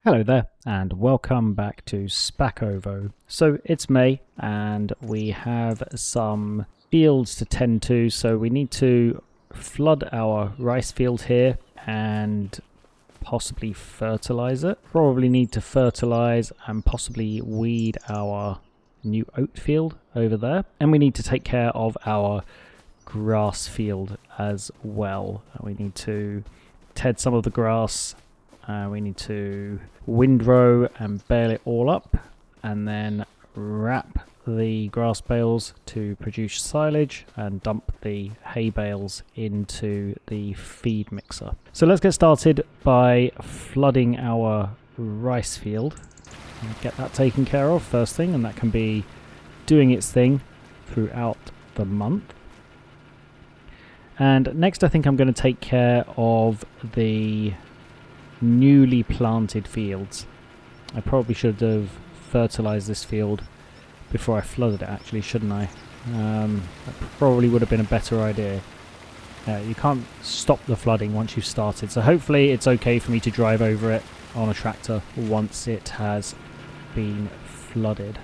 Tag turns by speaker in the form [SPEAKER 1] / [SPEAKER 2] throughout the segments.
[SPEAKER 1] Hello there, and welcome back to Szpakowo. So it's May, and we have some fields to tend to, so we need to flood our rice field here and possibly fertilize it. Probably need to fertilize and possibly weed our new oat field over there. And we need to take care of our grass field as well. We need to ted some of the grass. We need to windrow and bale it all up and then wrap the grass bales to produce silage and dump the hay bales into the feed mixer. So let's get started by flooding our rice field and get that taken care of first thing, and that can be doing its thing throughout the month. And next I think I'm going to take care of the newly planted fields. I probably should have fertilized this field before I flooded it, actually, shouldn't I? That probably would have been a better idea. You can't stop the flooding once you've started, so hopefully it's okay for me to drive over it on a tractor once it has been flooded.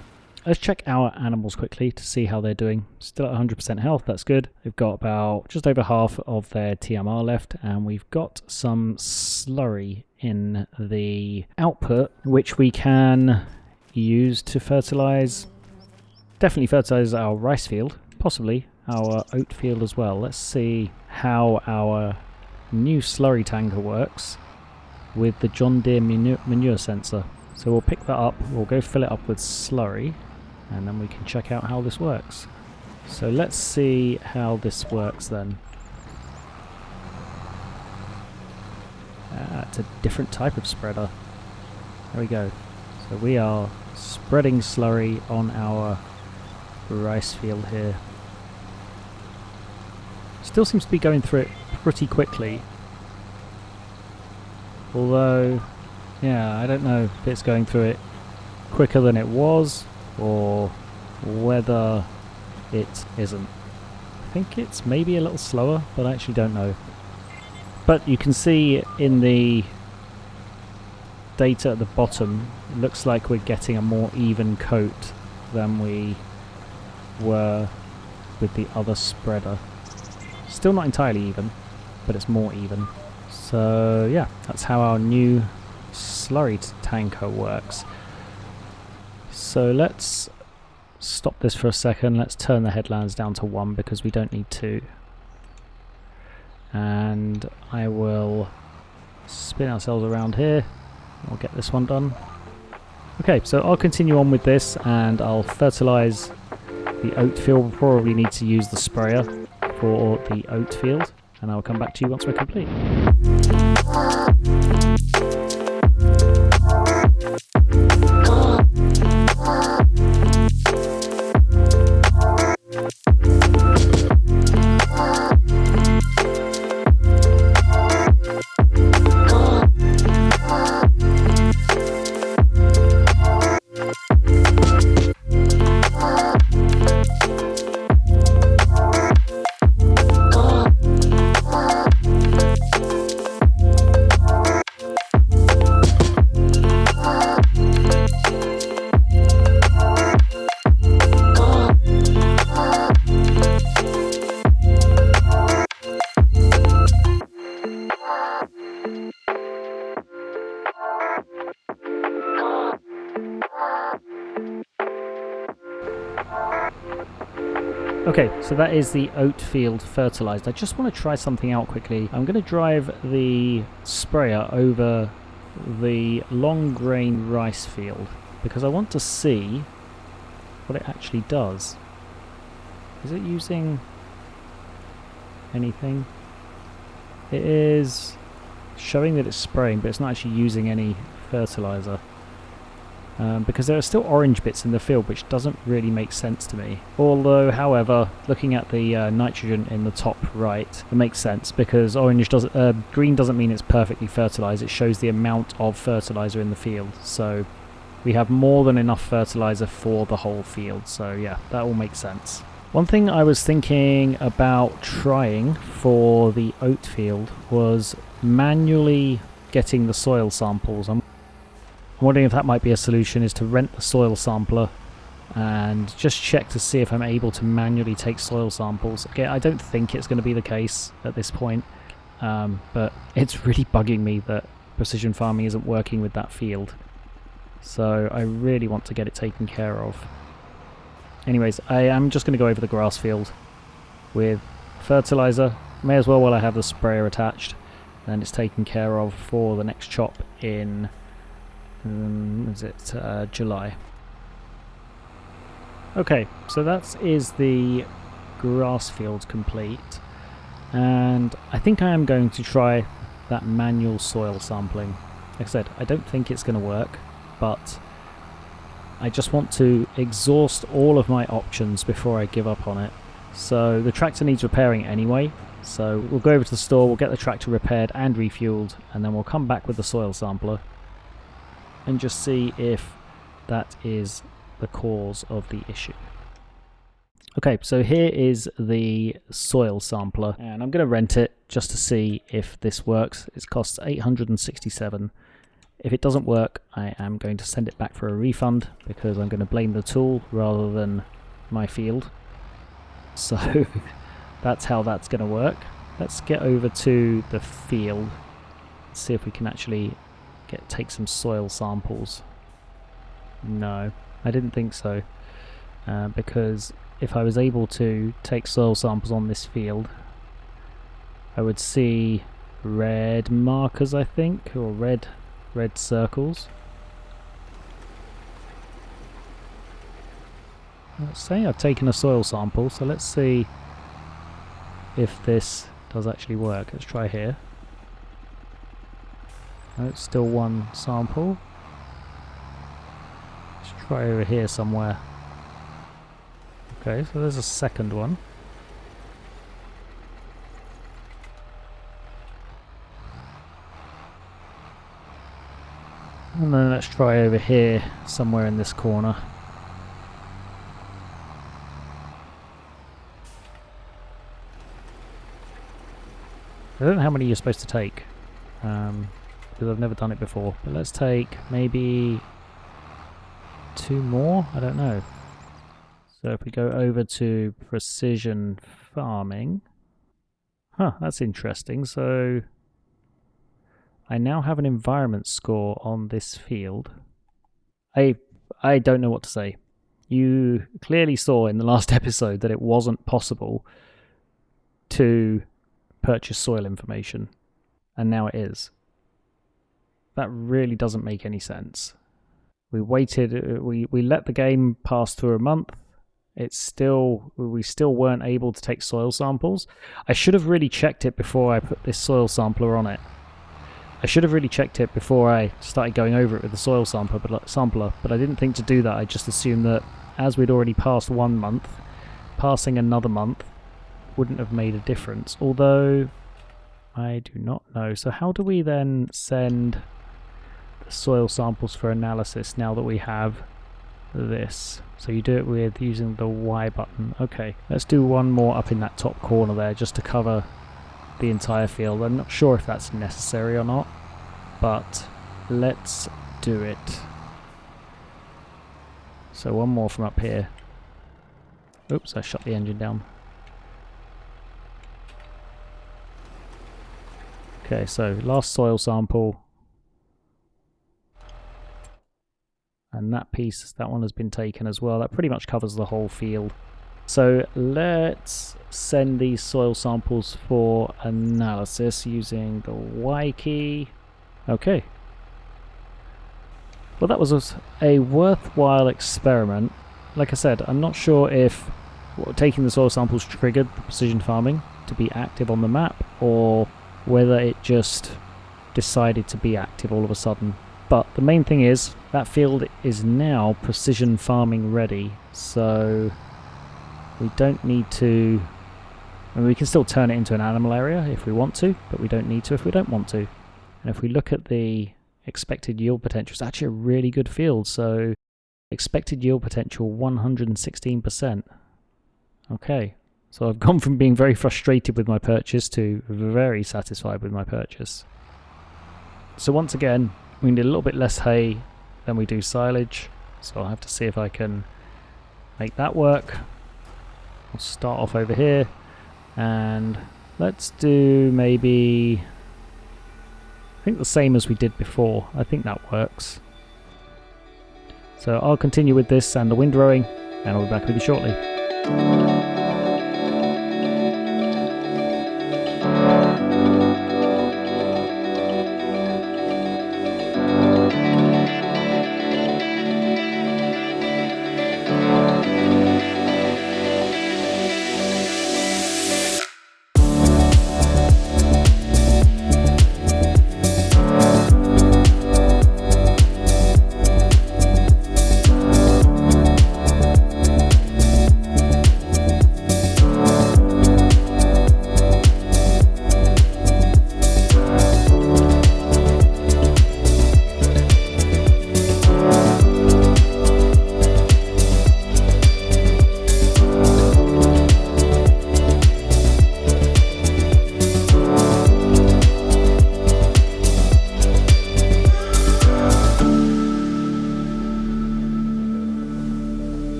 [SPEAKER 1] Let's check our animals quickly to see how they're doing. Still at 100% health, that's good. We've got about just over half of their TMR left, and we've got some slurry in the output, which we can use to fertilize, definitely fertilize our rice field, possibly our oat field as well. Let's see how our new slurry tanker works with the John Deere manure sensor. So we'll pick that up, we'll go fill it up with slurry, and then we can check out how this works. So let's see how this works then. It's a different type of spreader. There we go. So we are spreading slurry on our rice field here. Still seems to be going through it pretty quickly. Although, yeah, I don't know if it's going through it quicker than it was, or whether it isn't. I think it's maybe a little slower, but I actually don't know. But you can see in the data at the bottom, it looks like we're getting a more even coat than we were with the other spreader. Still not entirely even, but it's more even. So yeah, that's how our new slurry tanker works. So let's stop this for a second. Let's turn the headlands down to 1 because we don't need 2. And I will spin ourselves around here. We'll get this one done. Okay, so I'll continue on with this and I'll fertilize the oat field. We'll probably need to use the sprayer for the oat field, and I'll come back to you once we're complete. Okay, so that is the oat field fertilized. I just want to try something out quickly. I'm going to drive the sprayer over the long grain rice field because I want to see what it actually does. Is it using anything? It is showing that it's spraying, but it's not actually using any fertilizer. Because there are still orange bits in the field, which doesn't really make sense to me. Although, however, looking at the nitrogen in the top right, it makes sense because green doesn't mean it's perfectly fertilized. It shows the amount of fertilizer in the field. So we have more than enough fertilizer for the whole field. So yeah, that all makes sense. One thing I was thinking about trying for the oat field was manually getting the soil samples. I'm wondering if that might be a solution, is to rent the soil sampler and just check to see if I'm able to manually take soil samples. Again, I don't think it's going to be the case at this point, but it's really bugging me that precision farming isn't working with that field. So I really want to get it taken care of. Anyways, I am just going to go over the grass field with fertilizer. May as well while I have the sprayer attached. Then it's taken care of for the next chop in July. Okay, so that is the grass field complete, and I think I am going to try that manual soil sampling. Like I said, I don't think it's going to work, but I just want to exhaust all of my options before I give up on it. So the tractor needs repairing anyway, so we'll go over to the store, we'll get the tractor repaired and refueled, and then we'll come back with the soil sampler and just see if that is the cause of the issue. Okay, so here is the soil sampler, and I'm going to rent it just to see if this works. It costs 867. If it doesn't work, I am going to send it back for a refund, because I'm going to blame the tool rather than my field. So that's how that's going to work. Let's get over to the field, see if we can actually take some soil samples. No, I didn't think so, because if I was able to take soil samples on this field, I would see red markers, I think, or red circles. Let's say I've taken a soil sample, so let's see if this does actually work. Let's try here. No, it's still one sample. Let's try over here somewhere. Okay, so there's a second one. And then let's try over here somewhere in this corner. I don't know how many you're supposed to take, because I've never done it before, but let's take maybe 2 more, I don't know. So if we go over to precision farming, that's interesting. So I now have an environment score on this field. I don't know what to say. You clearly saw in the last episode that it wasn't possible to purchase soil information, and now it is. That really doesn't make any sense. We waited, we let the game pass through a month. We still weren't able to take soil samples. I should have really checked it before I put this soil sampler on it. I should have really checked it before I started going over it with the soil sampler, but I didn't think to do that. I just assumed that as we'd already passed 1 month, passing another month wouldn't have made a difference, although I do not know. So how do we then send the soil samples for analysis now that we have this? So you do it with using the Y button. Okay, let's do one more up in that top corner there just to cover the entire field. I'm not sure if that's necessary or not, but let's do it. So one more from up here. Oops, I shut the engine down. Okay, so last soil sample, and that one has been taken as well. That pretty much covers the whole field. So let's send these soil samples for analysis using the Y key. Okay. Well, that was a worthwhile experiment. Like I said, I'm not sure if taking the soil samples triggered the precision farming to be active on the map, or whether it just decided to be active all of a sudden. But the main thing is that field is now precision farming ready, so we don't need to. I mean, we can still turn it into an animal area if we want to, but we don't need to if we don't want to. And if we look at the expected yield potential, it's actually a really good field. So expected yield potential 116%. Okay, so I've gone from being very frustrated with my purchase to very satisfied with my purchase. So once again, we need a little bit less hay, then we do silage. So I'll have to see if I can make that work. I'll start off over here, and let's do maybe, I think the same as we did before. I think that works. So I'll continue with this and the windrowing, and I'll be back with you shortly.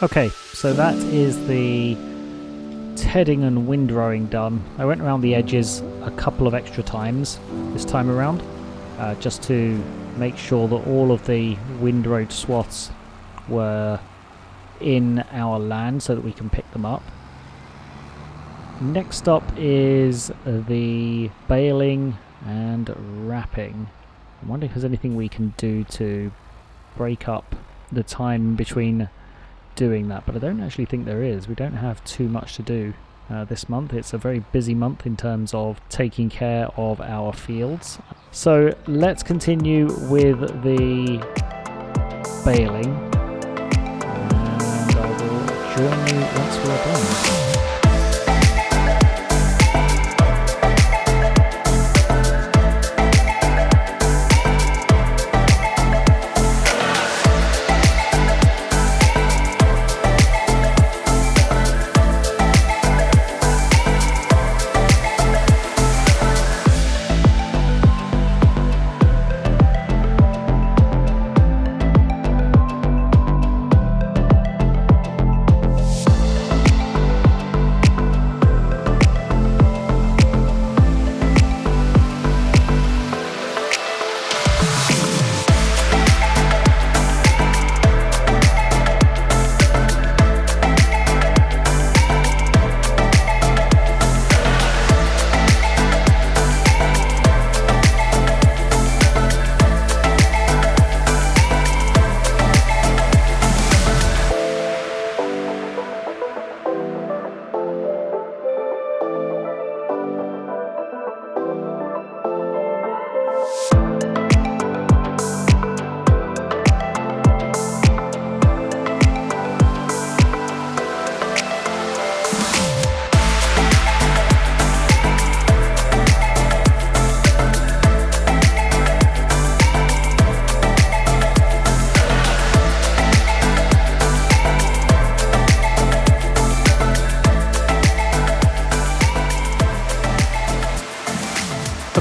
[SPEAKER 1] Okay, so that is the tedding and windrowing done. I went around the edges a couple of extra times this time around, just to make sure that all of the windrowed swaths were in our land so that we can pick them up. Next up is the baling and wrapping. I wonder if there's anything we can do to break up the time between doing that, but I don't actually think there is. We don't have too much to do this month. It's a very busy month in terms of taking care of our fields. So let's continue with the baling, and I will join you once we're done.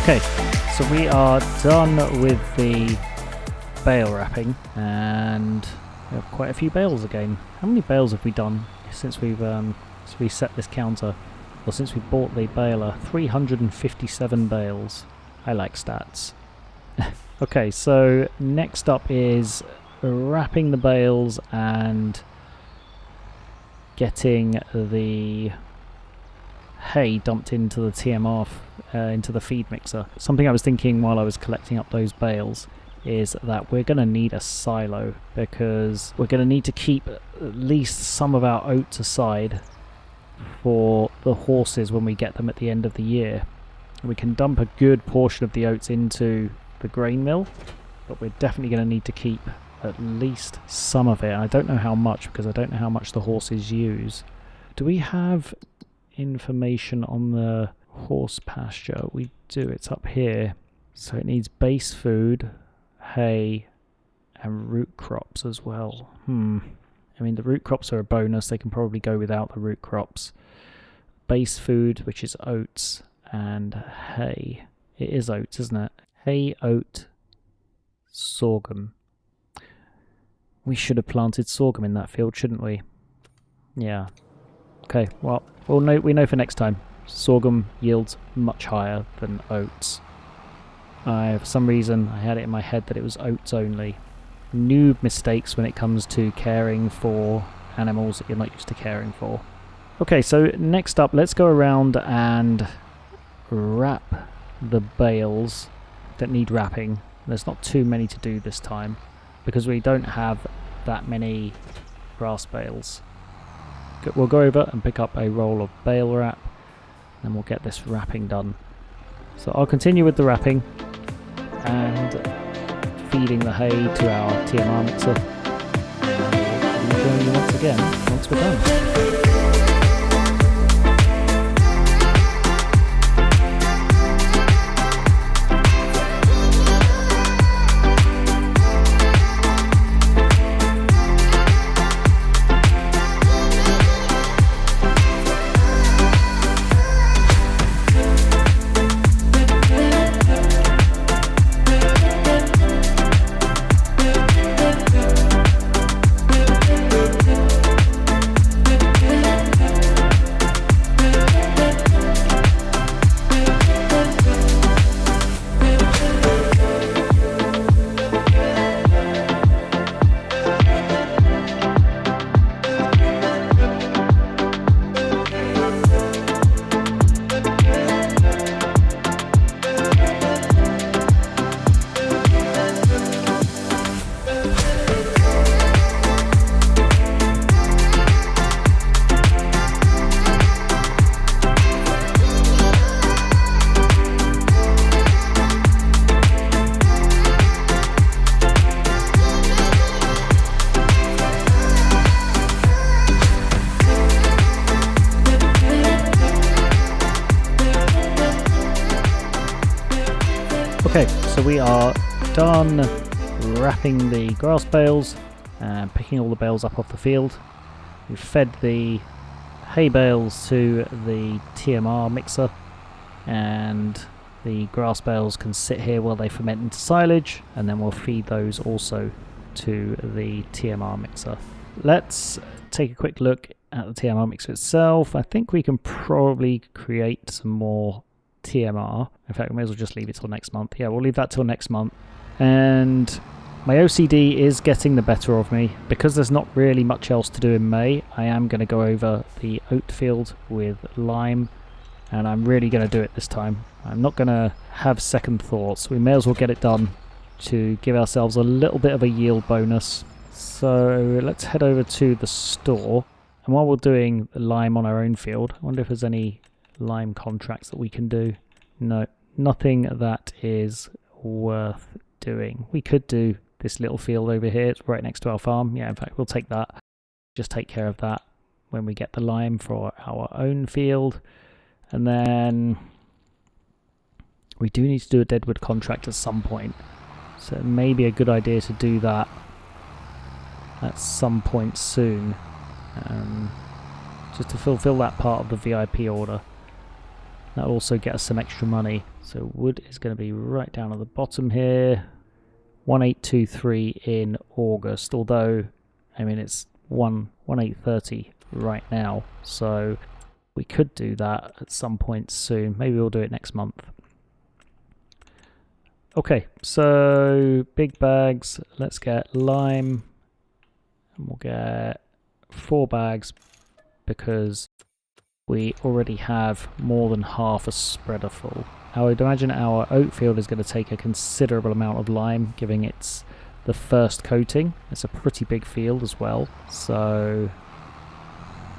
[SPEAKER 1] Okay, so we are done with the bale wrapping, and we have quite a few bales again. How many bales have we done since we set this counter, or since we bought the baler? 357 bales. I like stats. Okay, so next up is wrapping the bales and getting the hay dumped into the TMR, into the feed mixer. Something I was thinking while I was collecting up those bales is that we're going to need a silo, because we're going to need to keep at least some of our oats aside for the horses when we get them at the end of the year. We can dump a good portion of the oats into the grain mill, but we're definitely going to need to keep at least some of it. I don't know how much, because I don't know how much the horses use. Do we have information on the horse pasture? We do. It's up here. So it needs base food, hay, and root crops as well. I mean, the root crops are a bonus. They can probably go without the root crops. Base food, which is oats, and hay. It is oats, isn't it? Hay, oat, sorghum. We should have planted sorghum in that field, shouldn't we? Yeah. Okay, well, we know for next time. Sorghum yields much higher than oats. For some reason, I had it in my head that it was oats only. Noob mistakes when it comes to caring for animals that you're not used to caring for. Okay, so next up, let's go around and wrap the bales that need wrapping. There's not too many to do this time, because we don't have that many grass bales. We'll go over and pick up a roll of bale wrap, and we'll get this wrapping done. So I'll continue with the wrapping and feeding the hay to our TMR mixer. And we'll join you once again once we're done. Okay, so we are done wrapping the grass bales and picking all the bales up off the field. We've fed the hay bales to the TMR mixer, and the grass bales can sit here while they ferment into silage, and then we'll feed those also to the TMR mixer. Let's take a quick look at the TMR mixer itself. I think we can probably create some more TMR. In fact, we may as well just leave it till next month. Yeah, we'll leave that till next month. And my OCD is getting the better of me. Because there's not really much else to do in May, I am going to go over the oat field with lime, and I'm really going to do it this time. I'm not going to have second thoughts. We may as well get it done to give ourselves a little bit of a yield bonus. So let's head over to the store. And while we're doing the lime on our own field, I wonder if there's any lime contracts that we can do. No, nothing that is worth doing. We could do this little field over here. It's right next to our farm. Yeah, in fact, we'll take that. Just take care of that when we get the lime for our own field. And then we do need to do a deadwood contract at some point. So it may be a good idea to do that at some point soon. Just to fulfill that part of the VIP order. That'll also get us some extra money. So wood is going to be right down at the bottom here. 1823 in August, although I mean it's 1830 right now, so we could do that at some point soon. Maybe we'll do it next month. Okay, so big bags. Let's get lime, and we'll get 4 bags because we already have more than half a spreader full. I would imagine our oat field is going to take a considerable amount of lime, giving it the first coating. It's a pretty big field as well, so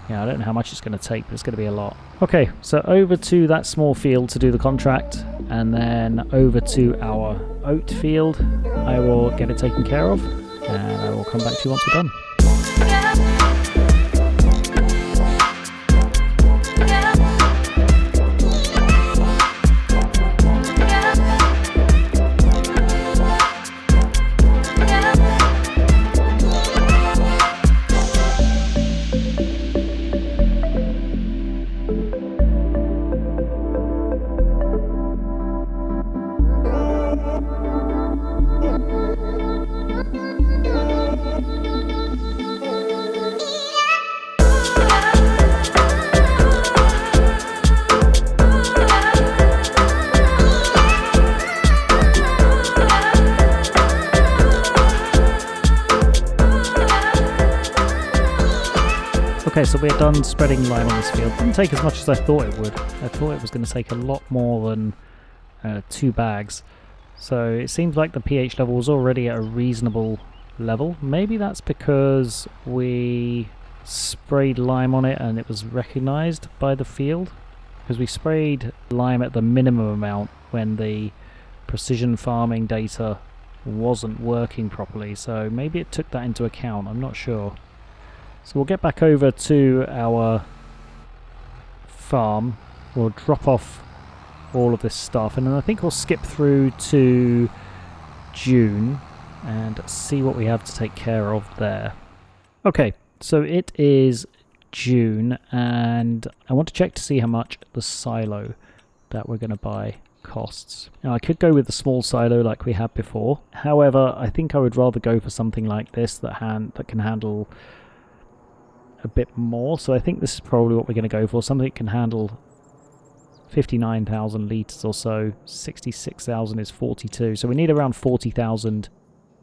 [SPEAKER 1] yeah, I don't know how much it's going to take, but it's going to be a lot. Okay, so over to that small field to do the contract, and then over to our oat field. I will get it taken care of, and I will come back to you once we're done. Okay, so we're done spreading lime on this field. Didn't take as much as I thought it would. I thought it was going to take a lot more than 2 bags. So it seems like the pH level was already at a reasonable level. Maybe that's because we sprayed lime on it and it was recognized by the field. Because we sprayed lime at the minimum amount when the precision farming data wasn't working properly. So maybe it took that into account. I'm not sure. So we'll get back over to our farm, we'll drop off all of this stuff, and then I think we'll skip through to June and see what we have to take care of there. Okay, so it is June, and I want to check to see how much the silo that we're going to buy costs. Now I could go with the small silo like we had before, however I think I would rather go for something like this that can handle a bit more. So I think this is probably what we're going to go for, something that can handle 59,000 litres or so. 66,000 is 42, so we need around 40,000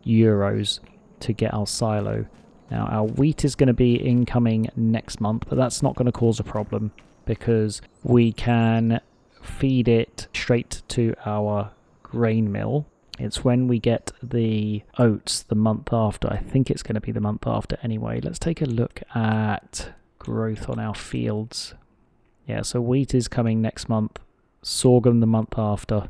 [SPEAKER 1] euros to get our silo. Now our wheat is going to be incoming next month, but that's not going to cause a problem because we can feed it straight to our grain mill. It's when we get the oats the month after. I think it's going to be the month after anyway. Let's take a look at growth on our fields. Yeah, so wheat is coming next month, sorghum the month after,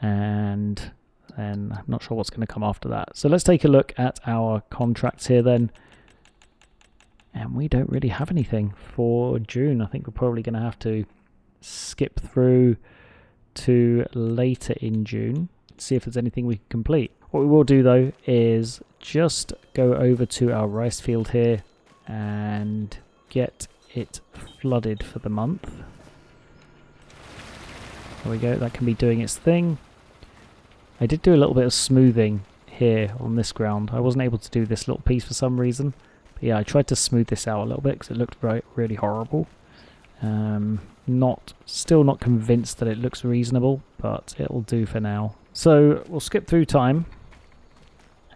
[SPEAKER 1] and then I'm not sure what's going to come after that. So let's take a look at our contracts here then. And we don't really have anything for June. I think we're probably going to have to skip through to later in June. See if there's anything we can complete. What we will do though is just go over to our rice field here and get it flooded for the month. There we go, that can be doing its thing. I did do a little bit of smoothing here on this ground. I wasn't able to do this little piece for some reason. But yeah, I tried to smooth this out a little bit because it looked really horrible. Still not convinced that it looks reasonable, but it'll do for now. So we'll skip through time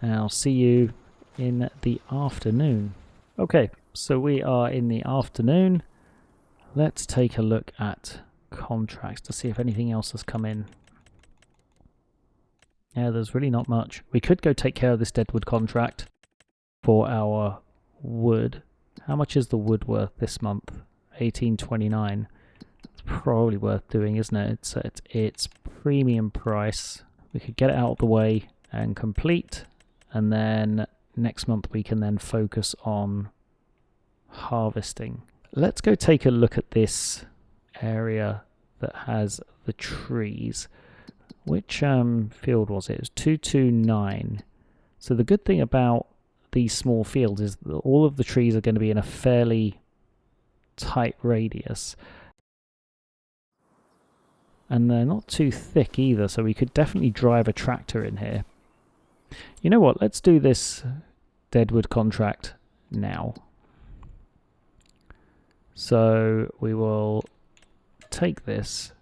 [SPEAKER 1] and I'll see you in the afternoon. Okay, so we are in the afternoon. Let's take a look at contracts to see if anything else has come in. Yeah, there's really not much. We could go take care of this deadwood contract for our wood. How much is the wood worth this month? 18.29. It's probably worth doing, isn't it? It's at its premium price. We could get it out of the way and complete, and then next month we can then focus on harvesting. Let's go take a look at this area that has the trees. Which field was it? It was 229. So the good thing about these small fields is that all of the trees are going to be in a fairly tight radius. And they're not too thick either, so we could definitely drive a tractor in here. You know what? Let's do this deadwood contract now. So we will take this.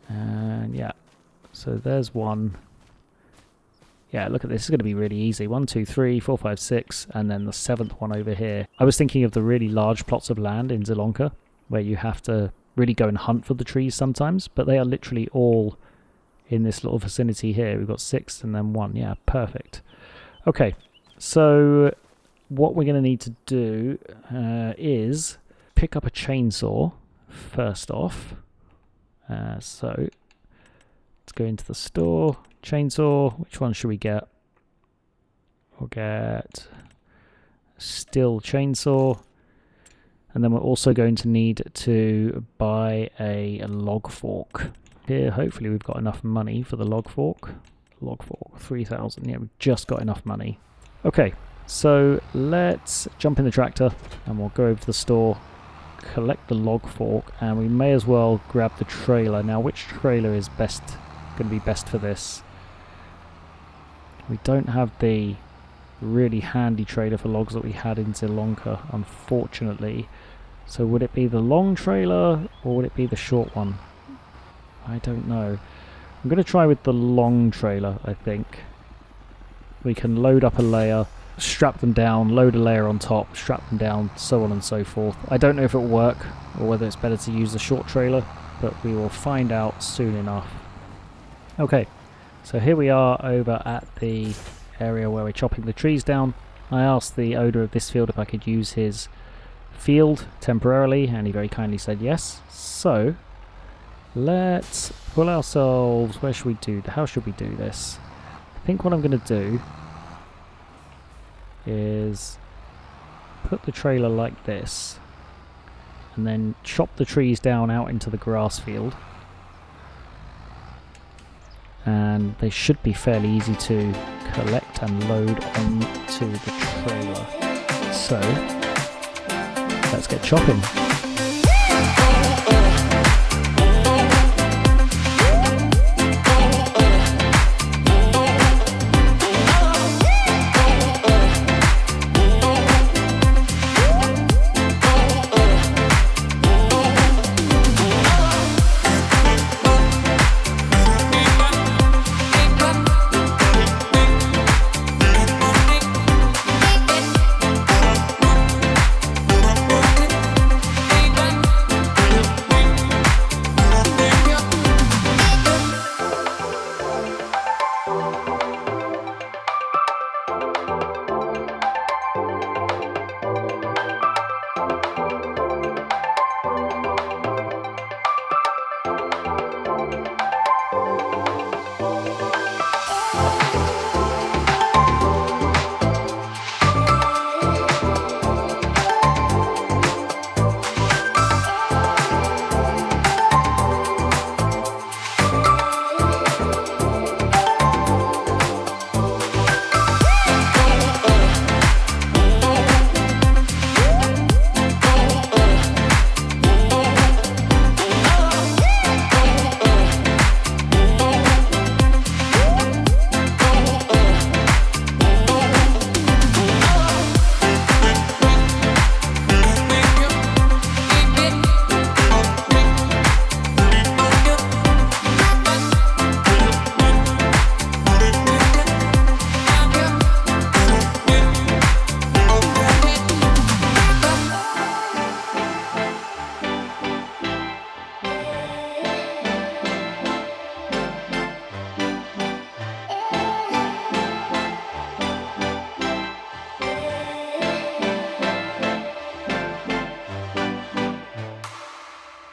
[SPEAKER 1] And yeah, so there's one Yeah, look at this. It's going to be really easy. 1, 2, 3, 4, 5, 6, and then the 7th one over here. I was thinking of the really large plots of land in Zielonka, where you have to really go and hunt for the trees sometimes, but they are literally all in this little vicinity here. We've got 6 and then 1. Yeah, perfect. Okay, so what we're going to need to do is pick up a chainsaw first off. So let's go into the store. Chainsaw, which one should we get? We'll get a steel chainsaw. And then we're also going to need to buy a log fork. Here, hopefully we've got enough money for the log fork. Log fork, 3,000. Yeah, we've just got enough money. Okay, so let's jump in the tractor and we'll go over to the store, collect the log fork, and we may as well grab the trailer. Now, which trailer is going to be best for this? We don't have the really handy trailer for logs that we had in Zielonka, unfortunately. So would it be the long trailer or would it be the short one? I don't know. I'm going to try with the long trailer, I think. We can load up a layer, strap them down, load a layer on top, strap them down, so on and so forth. I don't know if it will work or whether it's better to use the short trailer, but we will find out soon enough. Okay, so here we are over at the area where we're chopping the trees down. I asked the owner of this field if I could use his field temporarily, and he very kindly said yes. So let's pull ourselves. How should we do this? I think what I'm going to do is put the trailer like this and then chop the trees down out into the grass field, and they should be fairly easy to collect and load onto the trailer. So let's get chopping.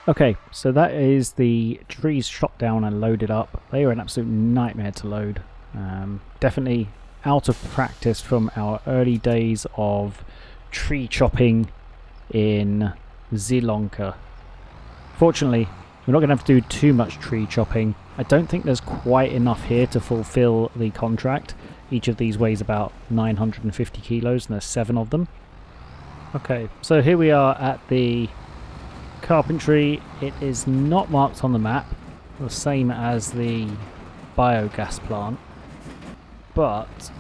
[SPEAKER 1] Okay, so that is the trees chopped down and loaded up. They are an absolute nightmare to load. Definitely out of practice from our early days of tree chopping in Zielonka. Fortunately, we're not going to have to do too much tree chopping. I don't think there's quite enough here to fulfill the contract. Each of these weighs about 950 kilos and there's 7 of them. Okay, so here we are at the carpentry. It is not marked on the map, the same as the biogas plant, but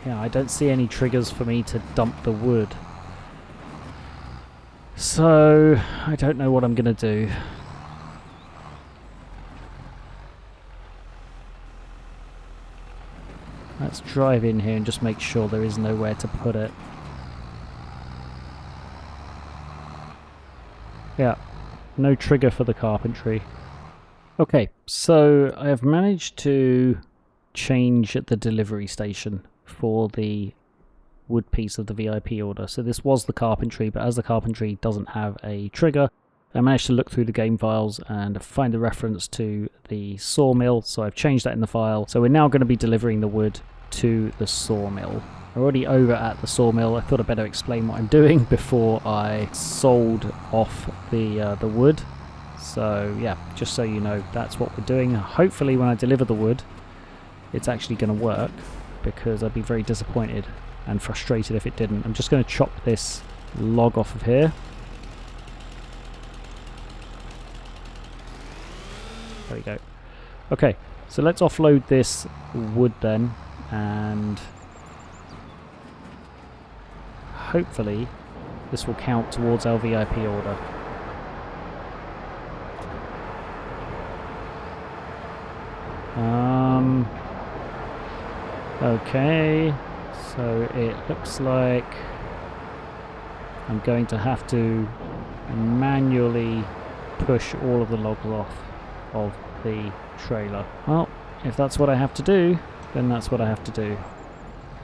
[SPEAKER 1] yeah, I don't see any triggers for me to dump the wood, so I don't know what I'm gonna do. Let's drive in here and just make sure there is nowhere to put it. Yeah, no trigger for the carpentry. Okay, so I have managed to change the delivery station for the wood piece of the VIP order. So this was the carpentry, but as the carpentry doesn't have a trigger, I managed to look through the game files and find the reference to the sawmill, so I've changed that in the file. So we're now going to be delivering the wood to the sawmill. I'm already over at the sawmill. I thought I'd better explain what I'm doing before I sold off the wood. So yeah, just so you know, that's what we're doing. Hopefully when I deliver the wood, it's actually going to work, because I'd be very disappointed and frustrated if it didn't. I'm just going to chop this log off of here. There we go. Okay, so let's offload this wood then, and hopefully this will count towards our VIP order. Okay, so it looks like I'm going to have to manually push all of the logs off of the trailer. Well, if that's what I have to do, then that's what I have to do.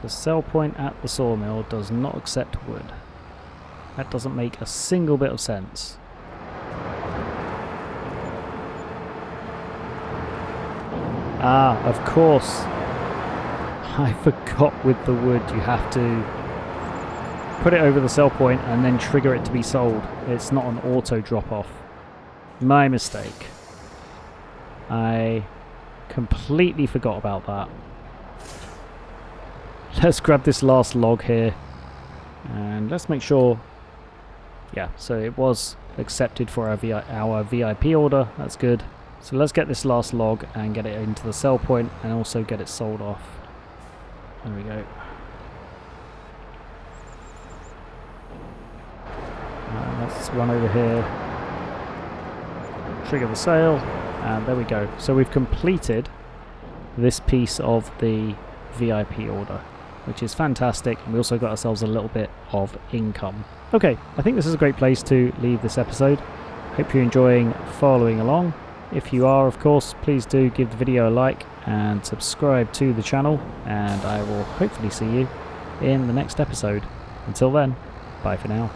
[SPEAKER 1] The sell point at the sawmill does not accept wood. That doesn't make a single bit of sense. Ah, of course. I forgot with the wood you have to put it over the sell point and then trigger it to be sold. It's not an auto drop off. My mistake. I completely forgot about that. Let's grab this last log here and let's make sure. Yeah, so it was accepted for our VIP order. That's good. So let's get this last log and get it into the sell point and also get it sold off. There we go. Let's run over here, trigger the sale, and there we go. So we've completed this piece of the VIP order, which is fantastic, and we also got ourselves a little bit of income. Okay, I think this is a great place to leave this episode. Hope you're enjoying following along. If you are, of course, please do give the video a like and subscribe to the channel, and I will hopefully see you in the next episode. Until then, bye for now.